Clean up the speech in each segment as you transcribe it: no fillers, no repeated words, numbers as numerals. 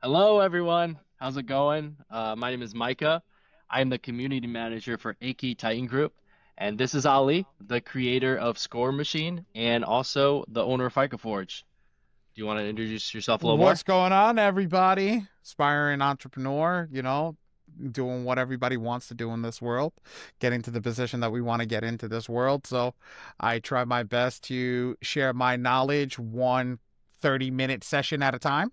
Hello, everyone. How's it going? My name is Micah. I am the community manager for Aki Titan Group, and this is Ali, the creator of Score Machine and also the owner of FICA Forge. Do you want to introduce yourself a little What's more? going on, everybody? Aspiring entrepreneur, doing what everybody wants to do in this world, getting to the position that we want to get into this world. So I try my best to share my knowledge 30-minute session at a time.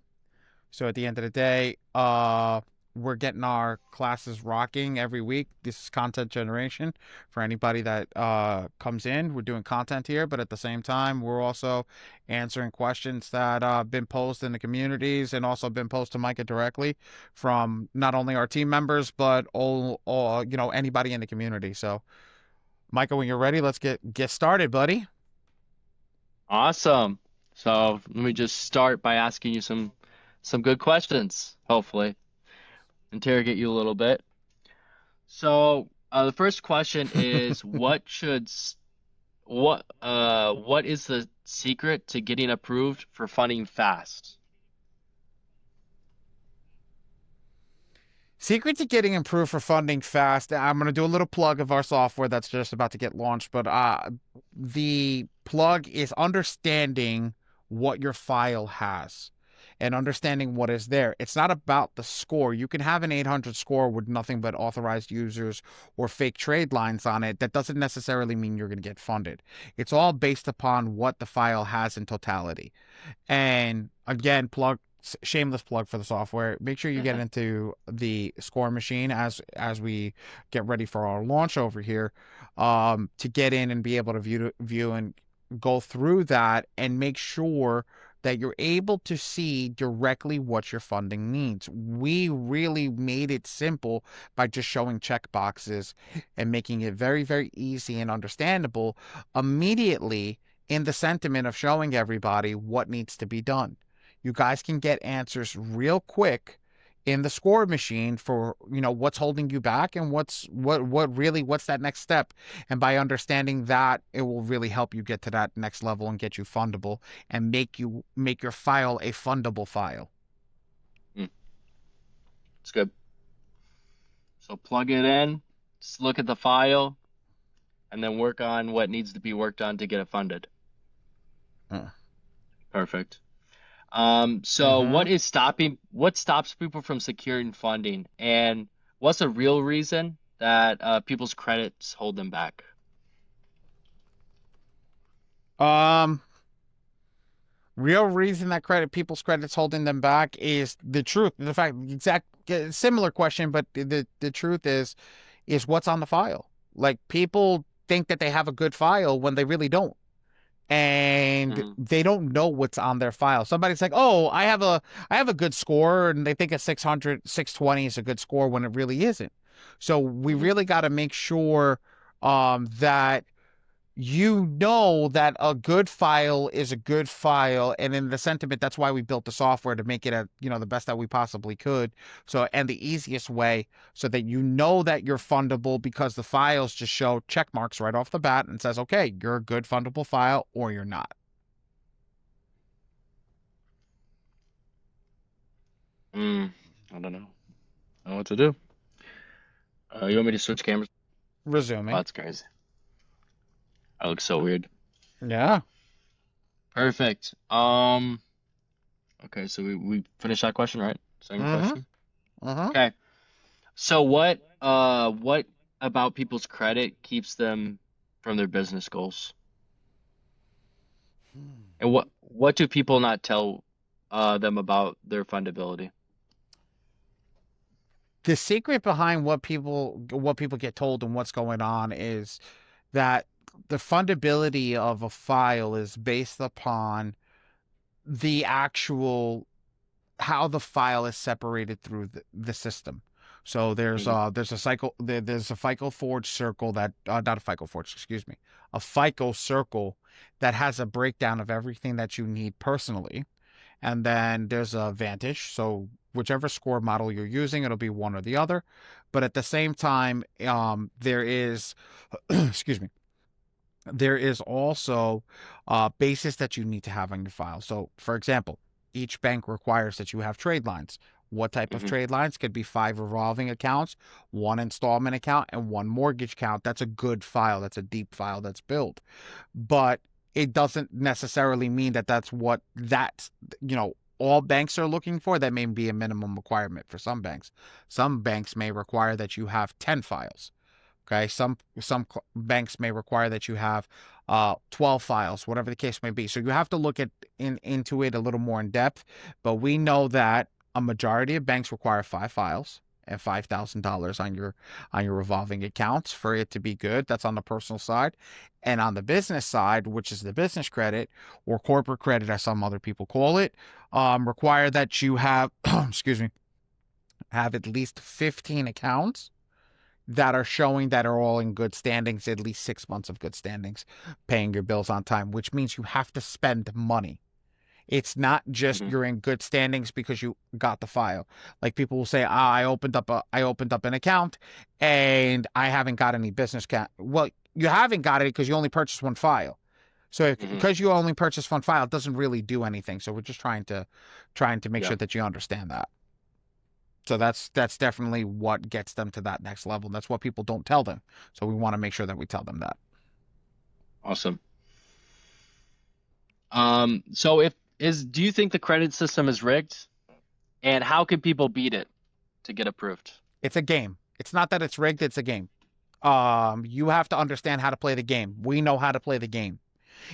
So at the end of the day, we're getting our classes rocking every week. This is content generation for anybody that comes in. We're doing content here, but at the same time, we're also answering questions that been posed in the communities and also been posed to Micah directly from not only our team members but all anybody in the community. So, Micah, when you're ready, let's get started, buddy. Awesome. So let me just start by asking you some good questions, hopefully. Interrogate you a little bit. So the first question is what is the secret to getting approved for funding fast? Secret to getting improved for funding fast. I'm going to do a little plug of our software that's just about to get launched, but the plug is understanding what your file has and understanding what is there. It's not about the score. You can have an 800 score with nothing but authorized users or fake trade lines on it. That doesn't necessarily mean you're going to get funded. It's all based upon what the file has in totality. And again, shameless plug for the software. Make sure you get into the score machine as we get ready for our launch over here, to get in and be able to view and go through that and make sure that you're able to see directly what your funding needs. We really made it simple by just showing check boxes and making it very, very easy and understandable immediately in the sentiment of showing everybody what needs to be done. You guys can get answers real quick in the score machine for what's holding you back and what's that next step. And by understanding that, it will really help you get to that next level and get you fundable and make your file a fundable file. Hmm, it's good. So plug it in, just look at the file, and then work on what needs to be worked on to get it funded. Uh, Perfect. So Mm-hmm. what stops people from securing funding, and what's a real reason that people's credits hold them back? Um, Real reason that people's credits holding them back is the truth. The fact, exact, similar question, but the truth is what's on the file. Like, people think that they have a good file when they really don't. And Hmm. they don't know what's on their file. Somebody's like, "Oh, I have a good score," and they think a 600, 620 is a good score when it really isn't. So we Hmm. really got to make sure that that a good file is a good file, and in the sentiment, that's why we built the software to make it the best that we possibly could. So, and the easiest way, so that that you're fundable, because the files just show check marks right off the bat and says, okay, you're a good fundable file or you're not. Mm, I don't know. I don't know what to do. You want me to switch cameras? Oh, Resuming. that's crazy. I look so weird. Yeah. Perfect. Okay, so we finished that question, right? Second Mm-hmm. question. Mm-hmm. Okay. So what about people's credit keeps them from their business goals? And what do people not tell them about their fundability? The secret behind what people get told and what's going on is that the fundability of a file is based upon the actual how the file is separated through the system. So Hmm. there's a FICO Forge circle that not a FICO Forge, excuse me, a FICO circle that has a breakdown of everything that you need personally. And then there's a Vantage. So whichever score model you're using, it'll be one or the other. But at the same time, there is, excuse me, there is also basis that you need to have on your file. So, for example, each bank requires that you have trade lines. What type of Hmm. trade lines? Could be 5 revolving accounts, 1 installment account, and 1 mortgage account. That's a good file. That's a deep file that's built. But it doesn't necessarily mean that all banks are looking for. That may be a minimum requirement for some banks. Some banks may require that you have 10 files. Okay, some banks may require that you have 12 files, whatever the case may be. So you have to look into it a little more in depth. But we know that a majority of banks require 5 files and $5,000 on your revolving accounts for it to be good. That's on the personal side. And on the business side, which is the business credit or corporate credit, as some other people call it, require that you have, excuse me, have at least 15 accounts that are showing that are all in good standings, at least 6 months of good standings, paying your bills on time, which means you have to spend money. It's not just Hmm. you're in good standings because you got the file. Like people will say, I opened up an account and I haven't got any business account. Well, you haven't got it because you only purchased 1 file. So Hmm. because you only purchased 1 file, it doesn't really do anything. So we're just trying to make Yeah, sure that you understand that. So that's definitely what gets them to that next level. That's what people don't tell them. So we want to make sure that we tell them that. awesome. So do you think the credit system is rigged? And how can people beat it to get approved? It's a game. It's not that it's rigged, it's a game. You have to understand how to play the game. We know how to play the game.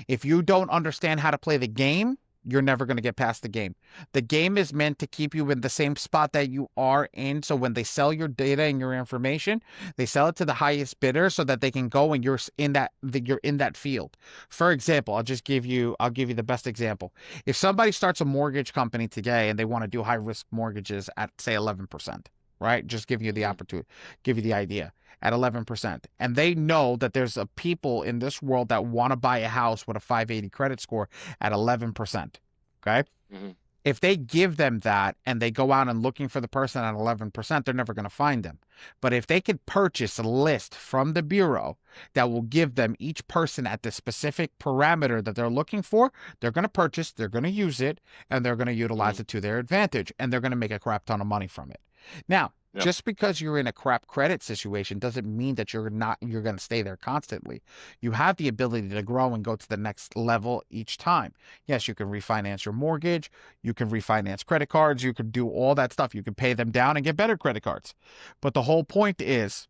If you don't understand how to play the game, you're never going to get past the game. The game is meant to keep you in the same spot that you are in. So when they sell your data and your information, they sell it to the highest bidder so that they can go and you're in that field. For example, I'll give you the best example. If somebody starts a mortgage company today and they want to do high risk mortgages at say 11%, right? Just give you the Hmm. opportunity, give you the idea at 11%. And they know that there's a people in this world that want to buy a house with a 580 credit score at 11%. Okay. Hmm. If they give them that and they go out and looking for the person at 11%, they're never going to find them. But if they could purchase a list from the bureau that will give them each person at the specific parameter that they're looking for, they're going to purchase, they're going to use it, and they're going to utilize Hmm. it to their advantage. And they're going to make a crap ton of money from it. Now, Yeah. just because you're in a crap credit situation doesn't mean that you're going to stay there constantly. You have the ability to grow and go to the next level each time. Yes, you can refinance your mortgage, you can refinance credit cards, you can do all that stuff. You can pay them down and get better credit cards. But the whole point is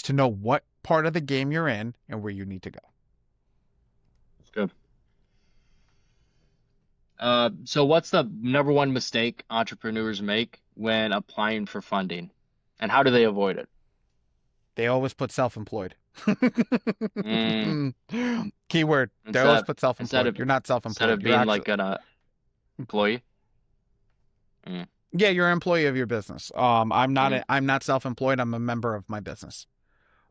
to know what part of the game you're in and where you need to go. That's good. So what's the number one mistake entrepreneurs make when applying for funding, and how do they avoid it? They always put self-employed. Mm, Keyword. They always instead put instead self-employed. of You're not instead self-employed. of You're being actually like an employee. Mm, Yeah, you're an employee of your business. mm, I'm not self-employed. I'm a member of my business,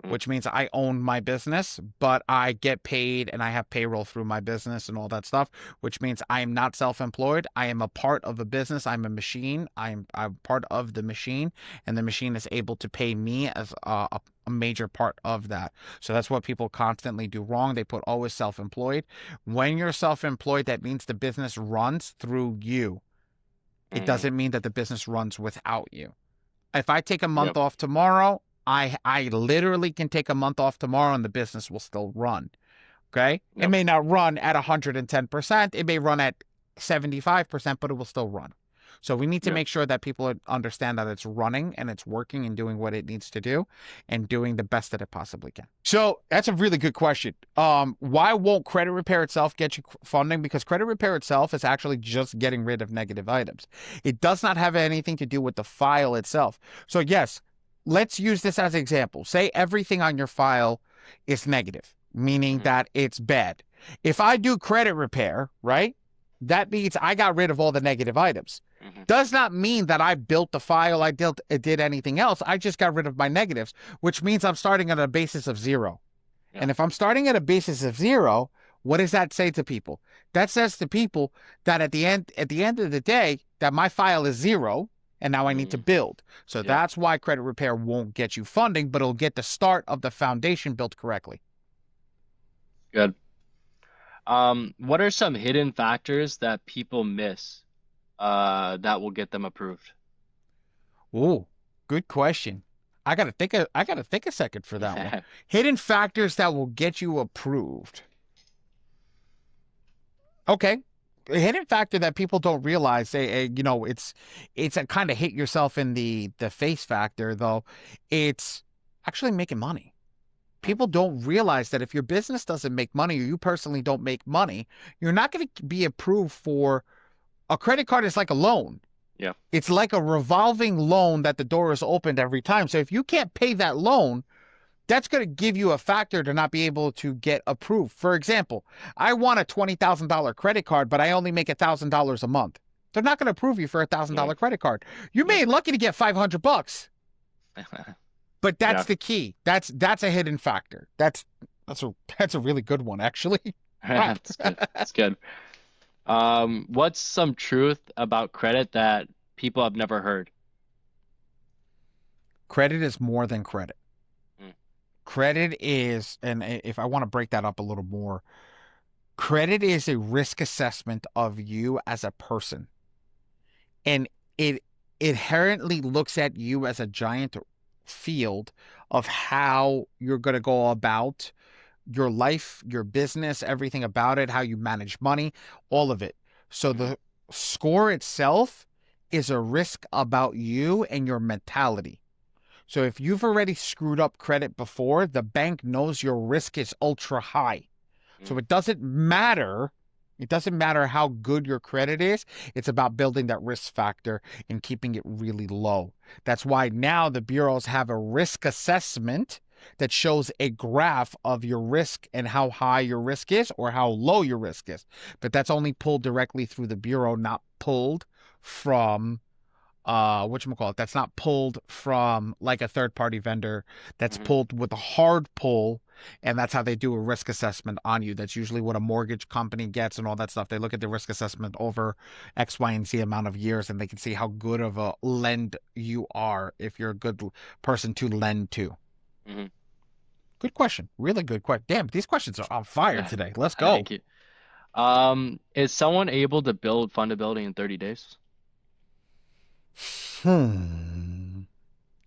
mm, which means I own my business, but I get paid and I have payroll through my business and all that stuff, which means I am not self-employed. I am a part of a business. I'm a machine. I'm part of the machine, and the machine is able to pay me as a major part of that. So that's what people constantly do wrong. They put always self-employed. When you're self-employed, that means the business runs through you. It mm. doesn't mean that the business runs without you. If I take a month Yep. off tomorrow, I literally can take a month off tomorrow and the business will still run. Okay? It Yep. may not run at 110%, it may run at 75%, but it will still run. So we need to Yep. make sure that people understand that it's running and it's working and doing what it needs to do and doing the best that it possibly can. So that's a really good question. Why won't credit repair itself get you funding? Because credit repair itself is actually just getting rid of negative items. It does not have anything to do with the file itself. So yes, let's use this as an example. Say everything on your file is negative, meaning Mm-hmm. that it's bad. If I do credit repair, right? That means I got rid of all the negative items. Mm-hmm. Does not mean that I built the file, did anything else. I just got rid of my negatives, which means I'm starting at a basis of zero. Yeah. And if I'm starting at a basis of zero, what does that say to people? That says to people that at the end of the day, that my file is zero and now I need to Mm, build. So yeah. that's why credit repair won't get you funding, but it'll get the start of the foundation built correctly. Good. What are some hidden factors that people miss that will get them approved? Ooh, good question. I gotta think a second for that one. Hidden factors that will get you approved. Okay. A hidden factor that people don't realize, it's a kind of hit yourself in the face factor, though. It's actually making money. People don't realize that if your business doesn't make money or you personally don't make money, you're not going to be approved for a credit card. Is like a loan. Yeah. It's like a revolving loan that the door is opened every time. So if you can't pay that loan, that's going to give you a factor to not be able to get approved. For example, I want a $20,000 credit card, but I only make $1,000 a month. They're not going to approve you for a thousand Yeah. dollar credit card. You may Yep. be lucky to get $500, but that's Yeah. the key. That's a hidden factor. That's a really good one, actually. Crap. That's good. That's good. What's some truth about credit that people have never heard? Credit is more than credit. Mm, Credit is, and if I want to break that up a little more, credit is a risk assessment of you as a person. And it inherently looks at you as a giant field of how you're going to go about your life, your business, everything about it, how you manage money, all of it. So mhm, the score itself is a risk about you and your mentality. So if you've already screwed up credit before, the bank knows your risk is ultra high. So mm, it doesn't matter. It doesn't matter how good your credit is. It's about building that risk factor and keeping it really low. That's why now the bureaus have a risk assessment that shows a graph of your risk and how high your risk is or how low your risk is. But that's only pulled directly through the bureau, not pulled from whatchamacallit, that's not pulled from like a third party vendor. That's mhm, pulled with a hard pull, and that's how they do a risk assessment on you. That's usually what a mortgage company gets and all that stuff. They look at the risk assessment over X, Y, and Z amount of years, and they can see how good of a lend you are if you're a good person to lend to. mhm. Good question. Really good question. Damn, these questions are on fire today. Let's go. Thank you. Is someone able to build fundability in 30 days?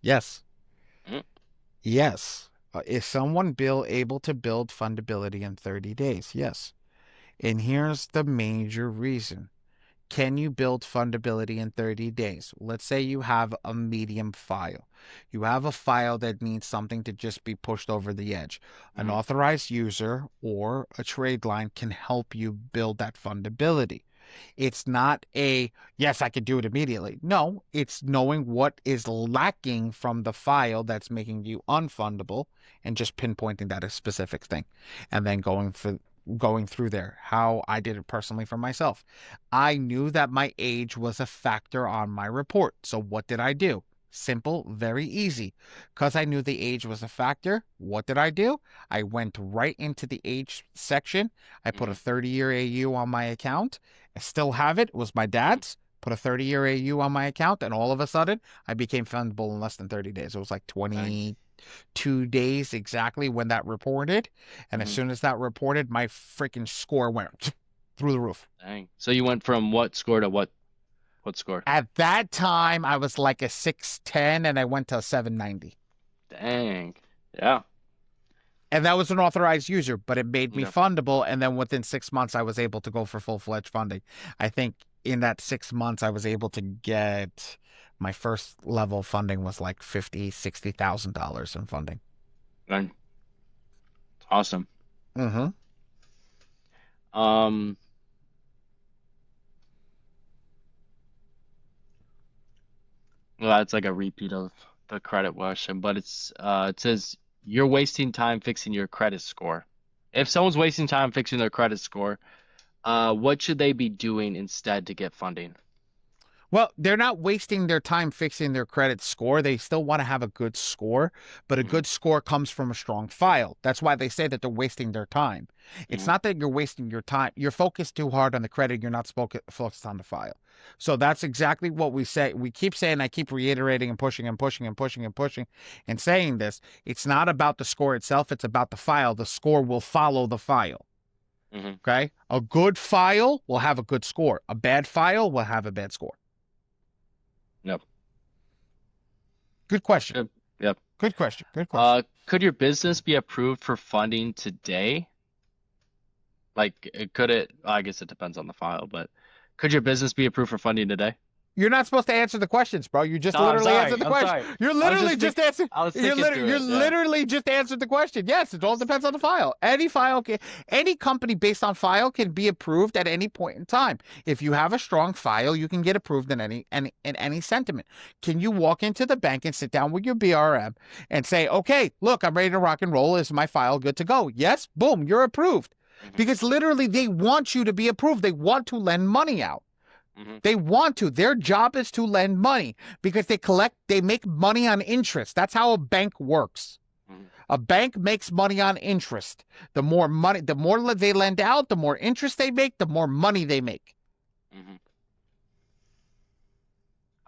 Yes. Mm, Yes. Is someone bill able to build fundability in 30 days? Yes. And here's the major reason. Can you build fundability in 30 days? Let's say you have a medium file. You have a file that needs something to just be pushed over the edge. An mhm, authorized user or a trade line can help you build that fundability. It's not a, yes, I could do it immediately. No, it's knowing what is lacking from the file that's making you unfundable and just pinpointing that a specific thing and then going through there. How I did it personally for myself. I knew that my age was a factor on my report. So what did I do? Simple, very easy. Because I knew the age was a factor, what did I do? I went right into the age section. I put a mhm, 30-year AU on my account. I still have it. It was my mhm. dad's. Put a 30-year AU on my account, and all of a sudden, I became fundable in less than 30 days. It was like Dang. 22 days exactly when that reported. And as Mhm, soon as that reported, my freaking score went through the roof. dang. So you went from what score to what score? At that time, I was like a 610 and I went to a 790. Dang. Yeah. And that was an authorized user, but it made me Yeah. fundable. And then within 6 months, I was able to go for full-fledged funding. I think in that 6 months, I was able to get my first level funding was like $50,000, $60,000 in funding. Dang. Awesome. Mm-hmm. Um, well, that's like a repeat of the credit question, but it says you're wasting time fixing your credit score. If someone's wasting time fixing their credit score, what should they be doing instead to get funding? Well, they're not wasting their time fixing their credit score. They still want to have a good score, but a Hmm. good score comes from a strong file. That's why they say that they're wasting their time. It's Hmm. not that you're wasting your time. You're focused too hard on the credit. You're not focused on the file. So that's exactly what we say. We keep saying, I keep reiterating and pushing and pushing and pushing and pushing and saying this. It's not about the score itself. It's about the file. The score will follow the file. Hmm. Okay. A good file will have a good score. A bad file will have a bad score. Yep. Good question. Good. Yep. Good question. Good question. Could your business be approved for funding today? Like, could it? I guess it depends on the file, but could your business be approved for funding today? You're not supposed to answer the questions, bro. You just No, I'm literally answered sorry. the I'm question. sorry. You're I was literally just just think answered. I was thinking through You're it. Yeah. literally just answered the question. Yes, it all depends on the file. Any file can, any company based on file can be approved at any point in time. If you have a strong file, you can get approved in any sentiment. Can you walk into the bank and sit down with your BRM and say, "Okay, look, I'm ready to rock and roll. Is my file good to go?" Yes, boom, you're approved. Hmm. Because literally they want you to be approved. They want to lend money out. Hmm. They want to. Their job is to lend money because they make money on interest. That's how a bank works. Hmm. A bank makes money on interest. The more money, the more they lend out, the more interest they make, the more money they make. Hmm.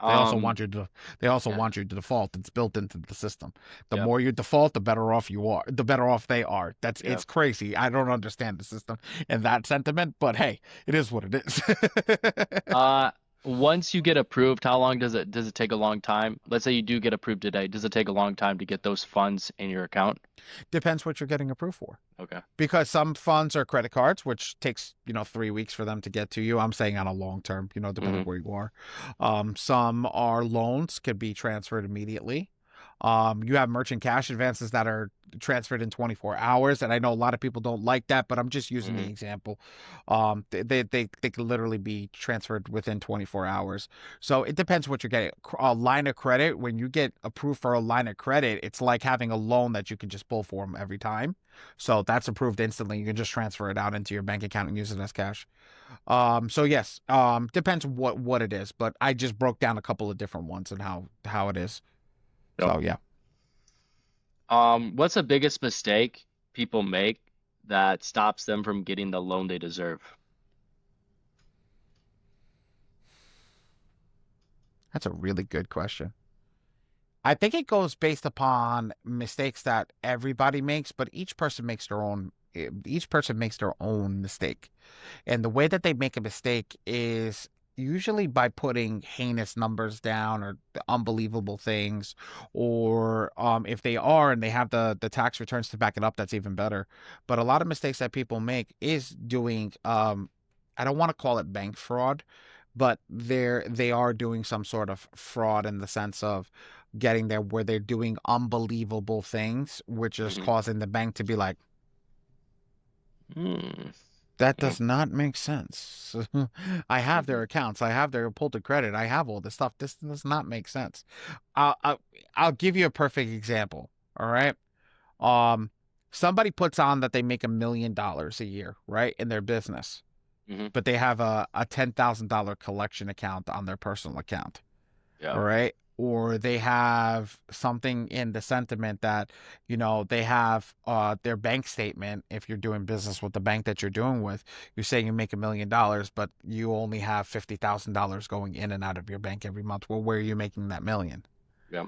They also Um. want you to they also Yeah. want you to default. It's built into the system. The Yep. more you default, the better off you are. The better off they are. It's Yep. crazy. I don't understand the system in that sentiment, but hey, it is what it is. Uh, Once you get approved, how long does it take a long time? Let's say you do get approved today. Does it take a long time to get those funds in your account? Depends what you're getting approved for. Okay. Because some funds are credit cards, which takes 3 weeks for them to get to you. I'm saying on a long term, depending Hmm. where you are. Some are loans, could be transferred immediately. You have merchant cash advances that are transferred in 24 hours, and I know a lot of people don't like that, but I'm just using the Hmm. example. They could literally be transferred within 24 hours. So it depends what you're getting. A line of credit, when you get approved for a line of credit, it's like having a loan that you can just pull for them every time. So that's approved instantly. You can just transfer it out into your bank account and use it as cash. So yes, depends what it is, but I just broke down a couple of different ones and how it is. Yep. So yeah, What's the biggest mistake people make that stops them from getting the loan they deserve? that's a really good question. I think it goes based upon mistakes that everybody makes, but each person makes their own mistake. And the way that they make a mistake is usually by putting heinous numbers down or unbelievable things, or if they are and they have the tax returns to back it up, that's even better. But a lot of mistakes that people make is doing I don't want to call it bank fraud, but they are doing some sort of fraud in the sense of getting there where they're doing unbelievable things, which is Hmm. causing the bank to be like, Hmm. that Hmm. does not make sense. I have their Hmm. accounts. I have their pull to credit. I have all this stuff. This does not make sense. I'll, I'll, I'll give you a perfect example. All right. Um, Somebody puts on that they make $1 million a year, right, in their business, Hmm. but they have a $10,000 collection account on their personal account. Yeah. All right. Or they have something in the sentiment that, they have their bank statement. If you're doing business with the bank that you're doing with, you're saying you make $1 million, but you only have $50,000 going in and out of your bank every month. Well, where are you making that million? Yeah.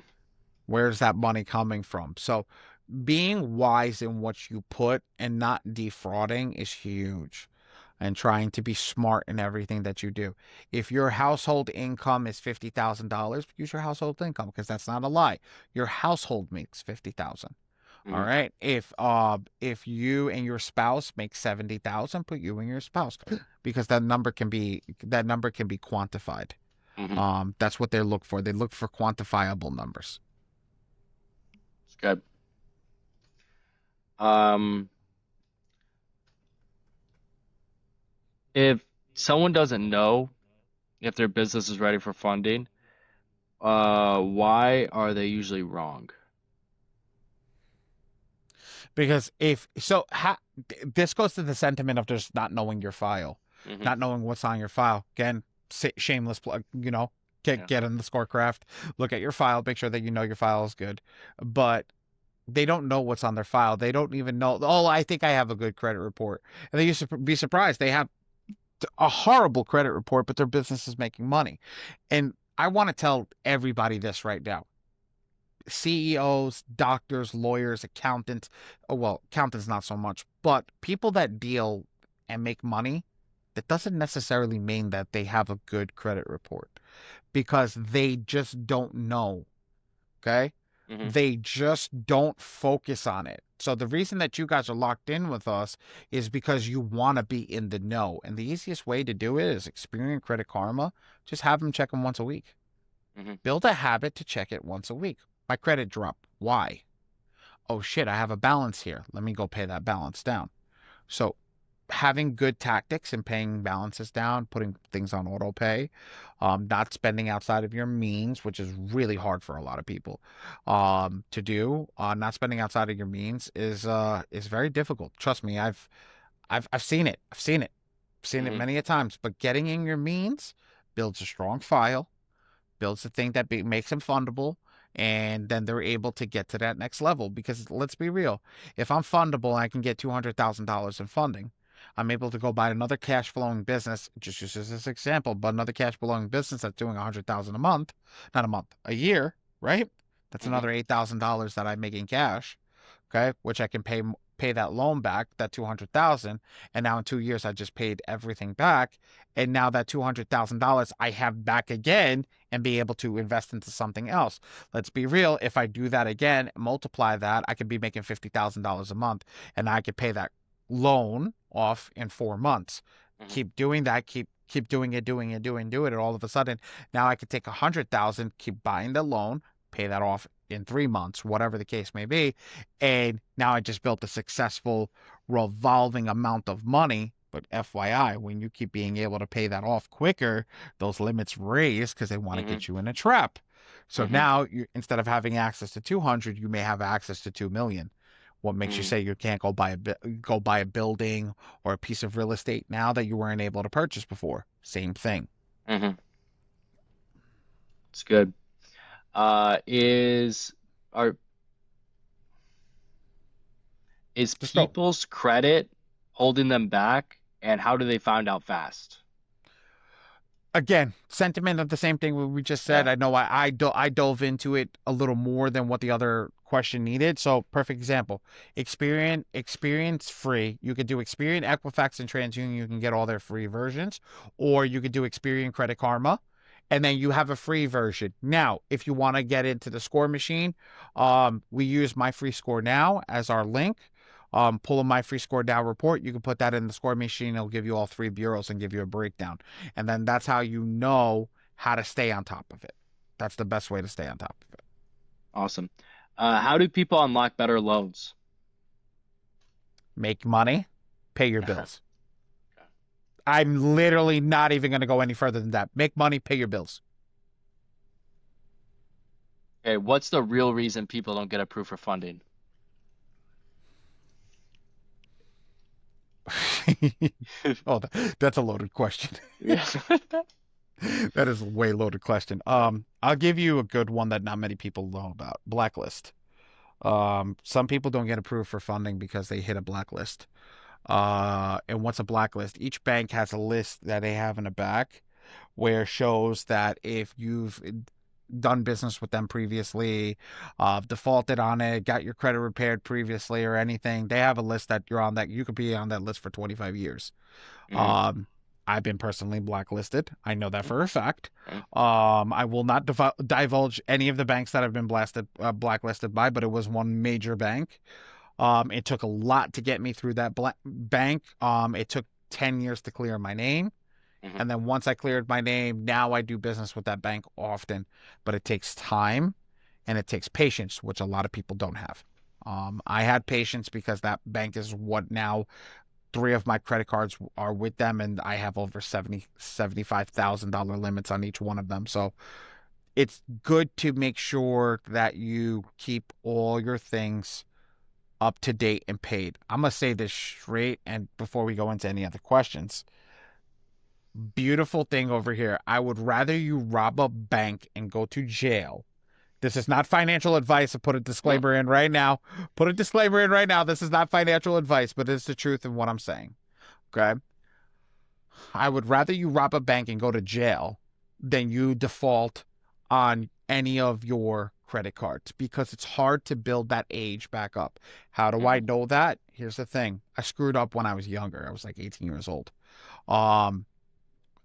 Where's that money coming from? So being wise in what you put and not defrauding is huge, and trying to be smart in everything that you do. If your household income is $50,000, use your household income because that's not a lie. Your household makes 50,000. All Hmm. right. If you and your spouse make 70,000, put you and your spouse because that number can be quantified. Hmm. That's what they look for. They look for quantifiable numbers. It's good. Um, if someone doesn't know if their business is ready for funding, why are they usually wrong? Because if so, this goes to the sentiment of just not knowing your file, Hmm. not knowing what's on your file. Again, shameless plug. Get Yeah. get in the scorecraft, look at your file, make sure that you know your file is good. But they don't know what's on their file. They don't even know. Oh, I think I have a good credit report, and they used to be surprised they have a horrible credit report, but their business is making money. And I want to tell everybody this right now. CEOs, doctors, lawyers, accountants. Oh, well, accountants not so much, but people that deal and make money, that doesn't necessarily mean that they have a good credit report because they just don't know Okay. Hmm. They just don't focus on it. So the reason that you guys are locked in with us is because you want to be in the know. And the easiest way to do it is Experian Credit Karma. Just have them check them once a week. Hmm. Build a habit to check it once a week. My credit dropped. Why? Oh shit, I have a balance here. Let me go pay that balance down. So having good tactics and paying balances down, putting things on auto pay, not spending outside of your means, which is really hard for a lot of people to do. Not spending outside of your means is very difficult. Trust me, I've seen it. I've seen it. I've seen it Hmm. many a times. But getting in your means builds a strong file, builds the thing that makes them fundable, and then they're able to get to that next level. Because let's be real, if I'm fundable and I can get $200,000 in funding, I'm able to go buy another cash flowing business, just as this example, but another cash flowing business that's doing 100,000 a month, not a month, a year, right? That's Hmm. another $8,000 that I make in cash, okay, which I can pay that loan back, that 200,000, and now in 2 years I just paid everything back, and now that $200,000 I have back again and be able to invest into something else. Let's be real, if I do that again, multiply that, I could be making $50,000 a month, and I could pay that loan off in 4 months. Hmm. Keep doing that, keep doing it, and all of a sudden now I could take 100,000, keep buying the loan, pay that off in 3 months, whatever the case may be, and now I just built a successful revolving amount of money. But FYI, when you keep being able to pay that off quicker, those limits raise because they want to Hmm. get you in a trap. So Hmm. now you, instead of having access to 200, you may have access to 2 million. What makes you Hmm. say you can't go buy a building or a piece of real estate now that you weren't able to purchase before? Same thing. Hmm. It's good. Is are is Just go. people's credit holding them back, and how do they find out fast? Again, sentiment of the same thing we just said. Yeah. I know I dove into it a little more than what the other question needed. So perfect example. Experience free. You could do Experian, Equifax, and TransUnion. You can get all their free versions, or you could do Experian Credit Karma, and then you have a free version. Now, if you want to get into the score machine, we use My Free Score Now as our link. Pull a My Free Score Now report. You can put that in the score machine. It'll give you all three bureaus and give you a breakdown. And then that's how you know how to stay on top of it. That's the best way to stay on top of it. Awesome. How do people unlock better loans? Make money, pay your bills. I'm literally not even going to go any further than that. Make money, pay your bills. Okay, what's the real reason people don't get approved for funding? Oh, that's a loaded question. Yes. That is a way loaded question. I'll give you a good one that not many people know about. Blacklist. Some people don't get approved for funding because they hit a blacklist. And what's a blacklist? Each bank has a list that they have in the back where it shows that if you've done business with them previously, defaulted on it, got your credit repaired previously or anything, they have a list that you're on, that you could be on that list for 25 years. Hmm. Um, I've been personally blacklisted. I know that for a fact. Hmm. I will not divulge any of the banks that I've been blacklisted by, but it was one major bank. It took a lot to get me through that bank. It took 10 years to clear my name. Hmm. And then once I cleared my name, now I do business with that bank often, but it takes time and it takes patience, which a lot of people don't have. I had patience because that bank is what now three of my credit cards are with them, and I have over $75,000 limits on each one of them. So it's good to make sure that you keep all your things up to date and paid. I'm gonna say this straight, and before we go into any other questions, beautiful thing over here. I would rather you rob a bank and go to jail. This is not financial advice. I put a Hmm. disclaimer in right now. Put a disclaimer in right now. This is not financial advice, but it's the truth in what I'm saying. Okay. I would rather you rob a bank and go to jail than you default on any of your credit cards, because it's hard to build that age back up. How do I Hmm. know that? Here's the thing. I screwed up when I was younger. I was like 18 years old. Um,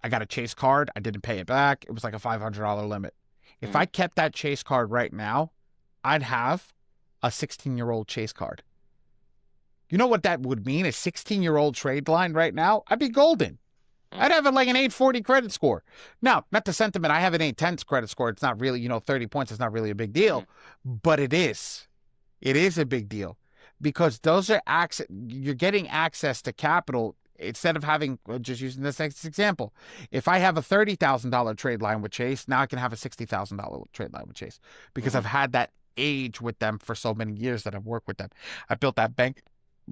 I got a Chase card. I didn't pay it back. It was like a $500 limit. If Hmm. I kept that Chase card right now, I'd have a 16-year-old Chase card. You know what that would mean? A 16-year-old trade line right now? I'd be golden. Mm, I'd have it like an 840 credit score. Now, not the sentiment I have an 810 credit score. It's not really, 30 points is not really a big mhm, deal, but it is. It is a big deal because those are access. You're getting access to capital instead of having, just using this next example. If I have a $30,000 trade line with Chase, now I can have a $60,000 trade line with Chase because mhm. I've had that age with them for so many years that I've worked with them. I built that bank.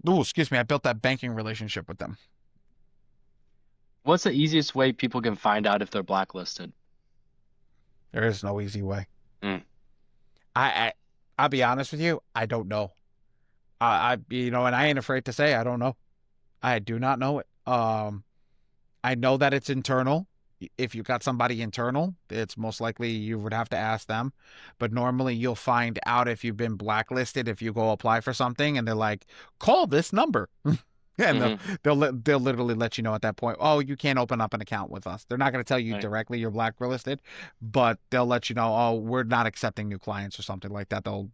Oh, excuse me. I built that banking relationship with them. What's the easiest way people can find out if they're blacklisted? There is no easy way. Mm, I, I I'll be honest with you. I don't know. And I ain't afraid to say I don't know. I do not know it. I know that it's internal. If you got somebody internal, it's most likely you would have to ask them. But normally you'll find out if you've been blacklisted if you go apply for something and they're like, call this number. And mhm, they'll literally let you know at that point, oh, you can't open up an account with us. They're not going to tell you right. directly you're blacklisted, but they'll let you know, oh, we're not accepting new clients or something like that. They'll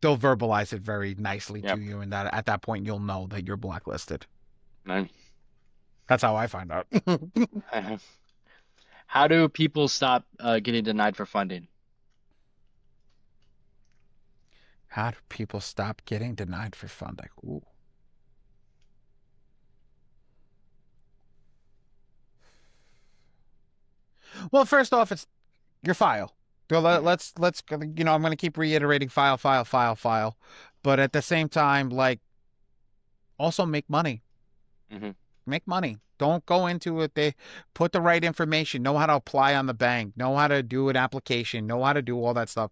they'll verbalize it very nicely to Yep. you, and that at that point you'll know that you're blacklisted. Right. That's how I find out. How do people stop getting denied for funding? How do people stop getting denied for funding? Ooh. Well, first off, it's your file. So Mm, let's I'm going to keep reiterating file, file, file, file, but at the same time, like, also make money. mhm, Make money. Don't go into it. They put the right information, know how to apply on the bank, know how to do an application, know how to do all that stuff.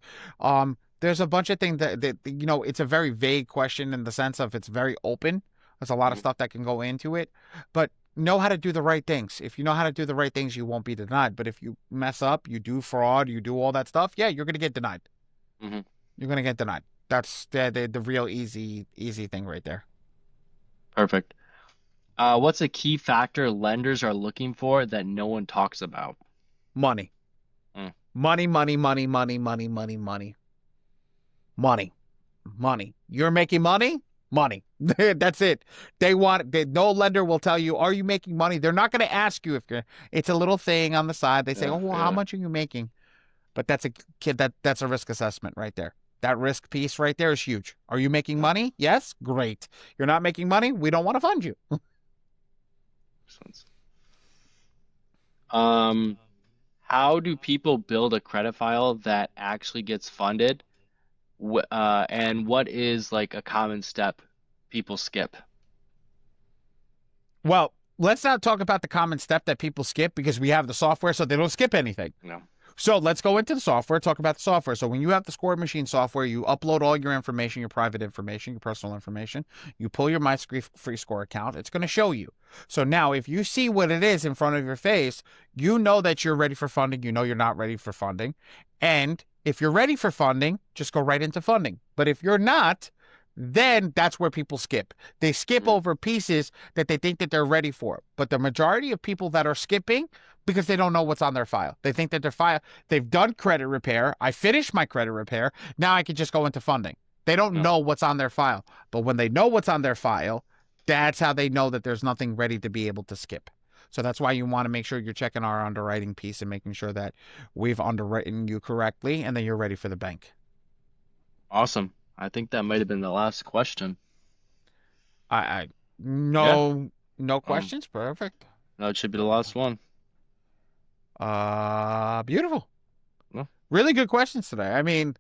There's a bunch of things that it's a very vague question in the sense of it's very open. There's a lot of mhm, stuff that can go into it, but know how to do the right things. If you know how to do the right things, you won't be denied. But if you mess up, you do fraud, you do all that stuff, yeah, you're gonna get denied. mhm. You're gonna get denied. That's the real easy thing right there. Perfect. What's a key factor lenders are looking for that no one talks about? Money. Mm, Money, money, money, money, money, money, money. Money, money. You're making money? Money. That's it. No lender will tell you, are you making money? They're not going to ask you if you're, it's a little thing on the side. They say, oh, yeah, well, how yeah, much are you making? But that's a kid, that's a risk assessment right there. That risk piece right there is huge. Are you making yeah. money? Yes. Great. You're not making money? We don't want to fund you. Makes sense. Um, how do people build a credit file that actually gets funded? And what is like a common step people skip? Well, let's not talk about the common step that people skip because we have the software so they don't skip anything. No. So let's go into the software, talk about the software. So when you have the score machine software, you upload all your information, your private information, your personal information. You pull your free score account. It's going to show you. So now if you see what it is in front of your face, you know that you're ready for funding. You know you're not ready for funding. And if you're ready for funding, just go right into funding. But if you're not, then that's where people skip. They skip Mm, over pieces that they think that they're ready for. But the majority of people that are skipping because they don't know what's on their file. They think that their file, they've done credit repair. I finished my credit repair. Now I can just go into funding. They don't no. know what's on their file. But when they know what's on their file, that's how they know that there's nothing ready to be able to skip. So that's why you want to make sure you're checking our underwriting piece and making sure that we've underwritten you correctly and then you're ready for the bank. Awesome. I think that might have been the last question. I Yeah. no Um, questions. Perfect. that should be the last one. Beautiful. Well, Really good questions today. I mean,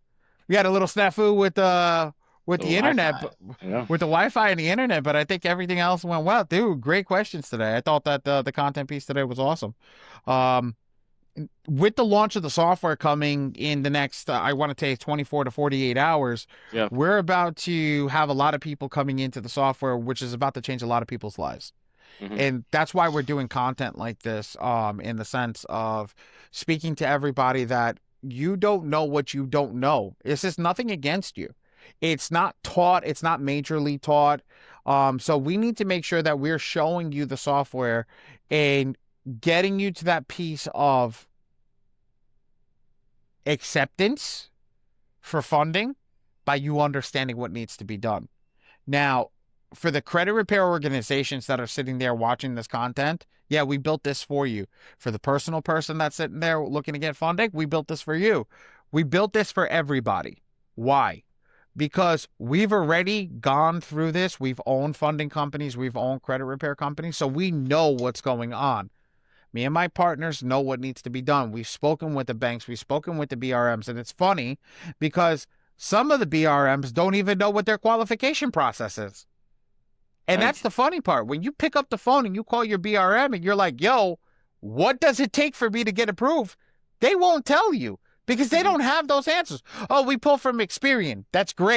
we had a little snafu with the the internet, Wi-Fi. Yeah. with the Wi-Fi and the internet, but I think everything else went well. Dude, great questions today. I thought that the content piece today was awesome. Um, with the launch of the software coming in the next, I want to say 24 to 48 hours, Yeah. we're about to have a lot of people coming into the software, which is about to change a lot of people's lives. Hmm. And that's why we're doing content like this, in the sense of speaking to everybody that you don't know what you don't know. This is nothing against you. It's not taught, it's not majorly taught. So we need to make sure that we're showing you the software and getting you to that piece of acceptance for funding by you understanding what needs to be done. Now, for the credit repair organizations that are sitting there watching this content, yeah, we built this for you. For the personal person that's sitting there looking to get funding, we built this for you. We built this for everybody. Why? Because we've already gone through this. We've owned funding companies, we've owned credit repair companies, so we know what's going on. Me and my partners know what needs to be done. We've spoken with the banks, we've spoken with the BRMs, and it's funny because some of the BRMs don't even know what their qualification process is. And Right. that's the funny part. When you pick up the phone and you call your BRM and you're like, yo, what does it take for me to get approved? They won't tell you because they Hmm. don't have those answers. Oh, we pull from Experian. That's great.